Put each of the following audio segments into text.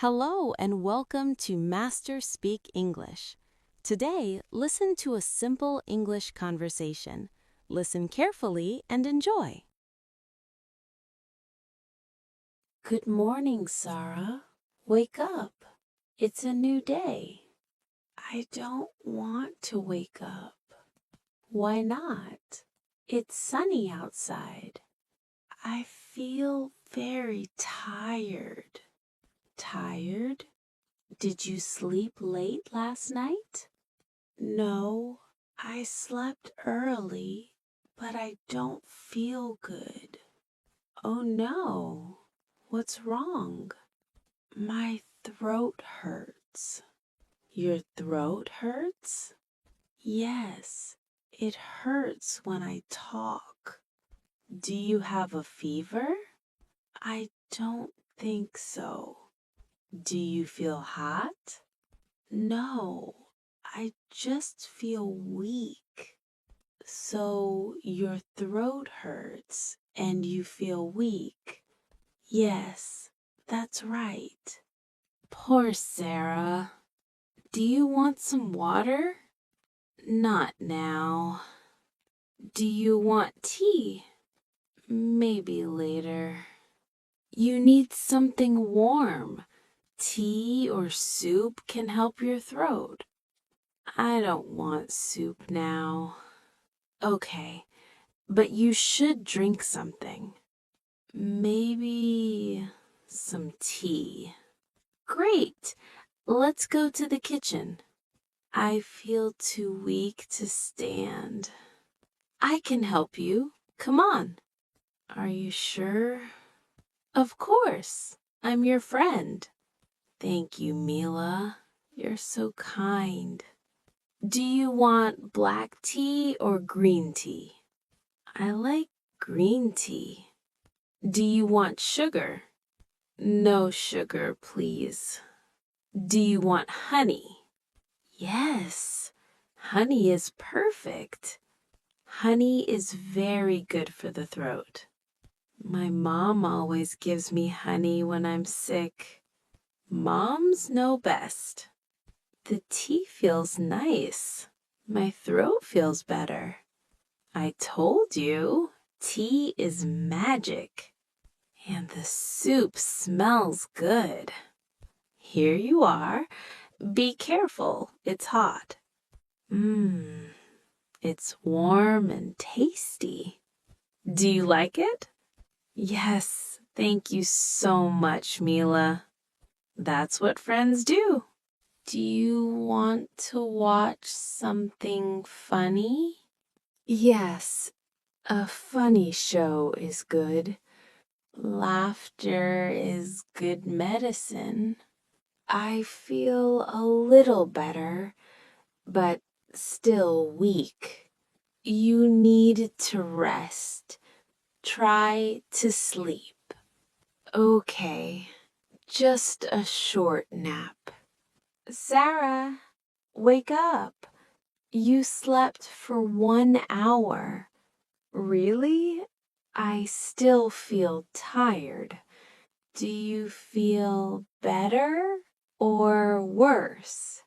Hello and welcome to Master Speak English. Today, listen to a simple English conversation. Listen carefully and enjoy. Good morning, Sarah. Wake up. It's a new day. I don't want to wake up. Why not? It's sunny outside. I feel very tired. Tired? Did you sleep late last night? No, I slept early, but I don't feel good. Oh no, what's wrong? My throat hurts. Your throat hurts? Yes, it hurts when I talk. Do you have a fever? I don't think so. Do you feel hot? No, I just feel weak. So your throat hurts and you feel weak. Yes, that's right. Poor Sarah. Do you want some water? Not now. Do you want tea? Maybe later. You need something warm. Tea or soup can help your throat. I don't want soup now. Okay, but you should drink something. Maybe some tea. Great! Let's go to the kitchen. I feel too weak to stand. I can help you. Come on. Are you sure? Of course. I'm your friend. Thank you, Mila. You're so kind. Do you want black tea or green tea? I like green tea. Do you want sugar? No sugar, please. Do you want honey? Yes, honey is perfect. Honey is very good for the throat. My mom always gives me honey when I'm sick. Moms know best. The tea feels nice. My throat feels better. I told you, tea is magic. And the soup smells good. Here you are. Be careful, it's hot. It's warm and tasty. Do you like it? Yes, thank you so much, Mila. That's what friends do. Do you want to watch something funny? Yes, a funny show is good. Laughter is good medicine. I feel a little better, but still weak. You need to rest. Try to sleep. Okay, just a short nap. Sarah, wake up. You slept for 1 hour. Really? I still feel tired. Do you feel better or worse?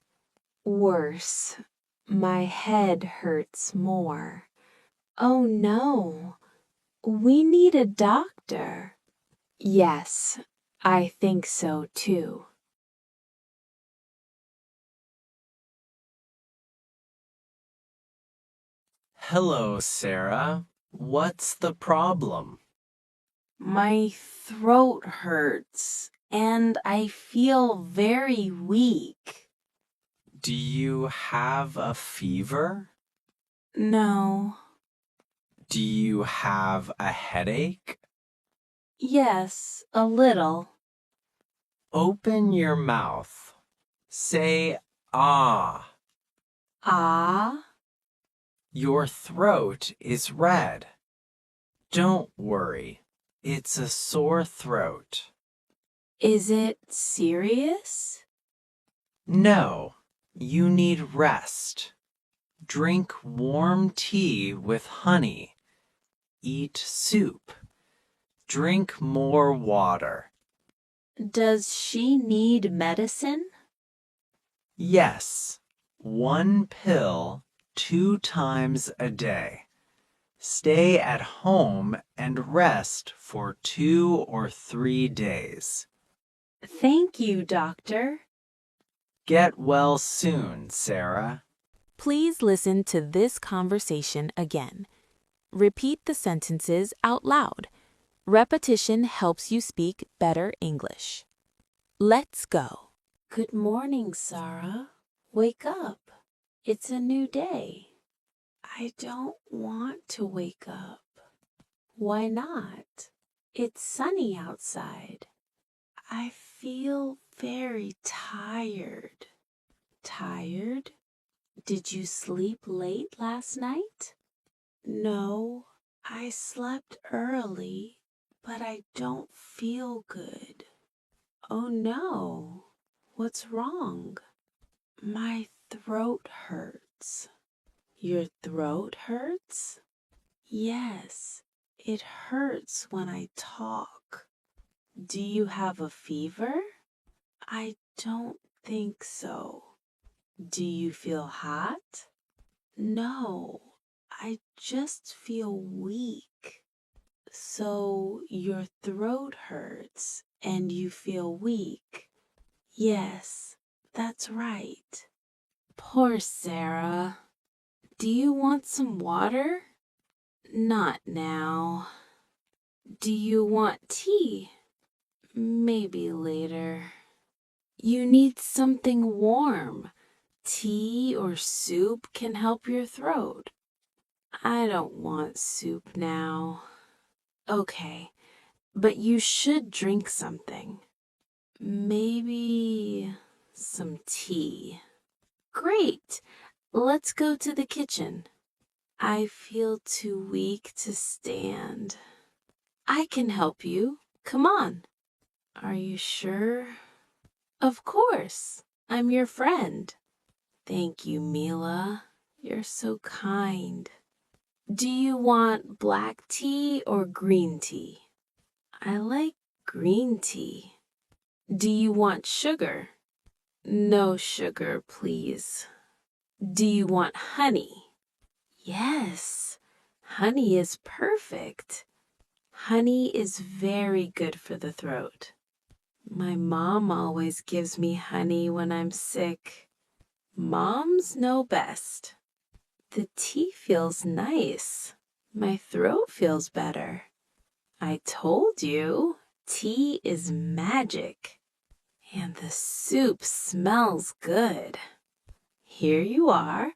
Worse. My head hurts more. Oh no. We need a doctor. Yes, I think so too. Hello, Sarah. What's the problem? My throat hurts and I feel very weak. Do you have a fever? No. Do you have a headache? Yes, a little. Open your mouth. Say ah. Ah, Your throat is red. Don't worry. It's a sore throat. is it serious? No, you need rest. Drink warm tea with honey. Eat soup. Drink more water. Does she need medicine? Yes, 1 pill 2 times a day. Stay at home and rest for 2 or 3 days. Thank you, doctor. Get well soon, Sarah. Please listen to this conversation again. Repeat the sentences out loud. Repetition helps you speak better English. Let's go. Good morning, Sarah. Wake up. It's a new day. I don't want to wake up. Why not? It's sunny outside. I feel very tired. Tired? Did you sleep late last night? No, I slept early, but I don't feel good. Oh no, what's wrong? My throat hurts. Your throat hurts? Yes, it hurts when I talk. Do you have a fever? I don't think so. Do you feel hot? No, I just feel weak. So your throat hurts and you feel weak. Yes, that's right. Poor Sarah. Do you want some water? Not now. Do you want tea? Maybe later. You need something warm. Tea or soup can help your throat. I don't want soup now. Okay, but you should drink something. Maybe some tea. Great! Let's go to the kitchen. I feel too weak to stand. I can help you. Come on. Are you sure? Of course. I'm your friend. Thank you, Mila. You're so kind. Do you want black tea or green tea? I like green tea. Do you want sugar? No sugar, please. Do you want honey? Yes, honey is perfect. Honey is very good for the throat. My mom always gives me honey when I'm sick. Moms know best. The tea feels nice. My throat feels better. I told you, tea is magic. And the soup smells good. Here you are.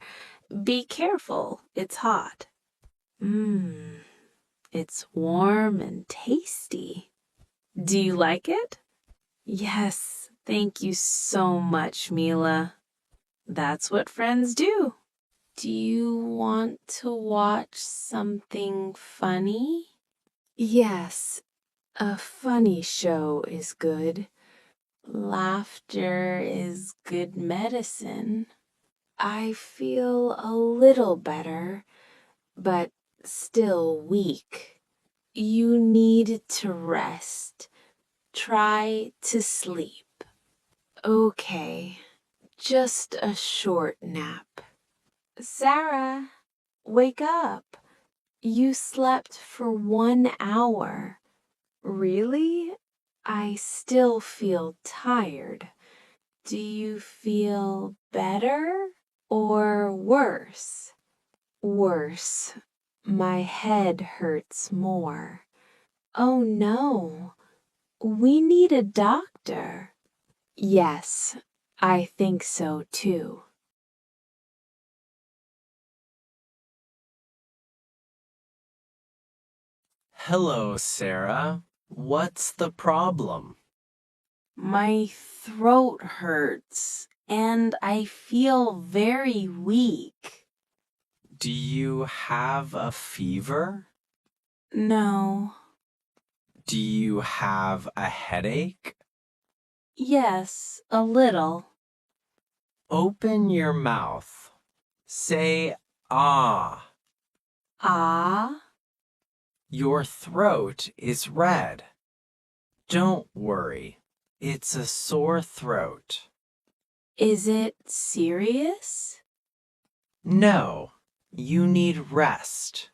Be careful, it's hot. It's warm and tasty. Do you like it? Yes, thank you so much, Mila. That's what friends do. Do you want to watch something funny? Yes, a funny show is good. Laughter is good medicine. I feel a little better, but still weak. You need to rest. Try to sleep. Okay, just a short nap. Sarah, wake up. You slept for 1 hour. Really? I still feel tired. Do you feel better or worse? Worse. My head hurts more. Oh no. We need a doctor. Yes, I think so too. Hello, Sarah. What's the problem? My throat hurts and I feel very weak. Do you have a fever? No. Do you have a headache? Yes, a little. Open your mouth. Say ah. Ah? Your throat is red. Don't worry. It's a sore throat. Is it serious? No, you need rest.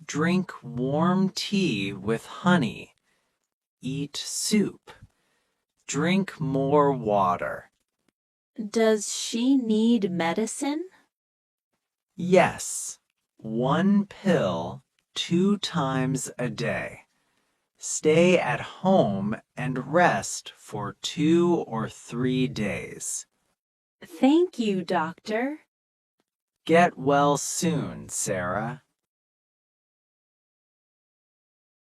Drink warm tea with honey. Eat soup. Drink more water. Does she need medicine? Yes, 1 pill 2 times a day. Stay at home and rest for 2 or 3 days. Thank you, doctor. Get well soon, Sarah.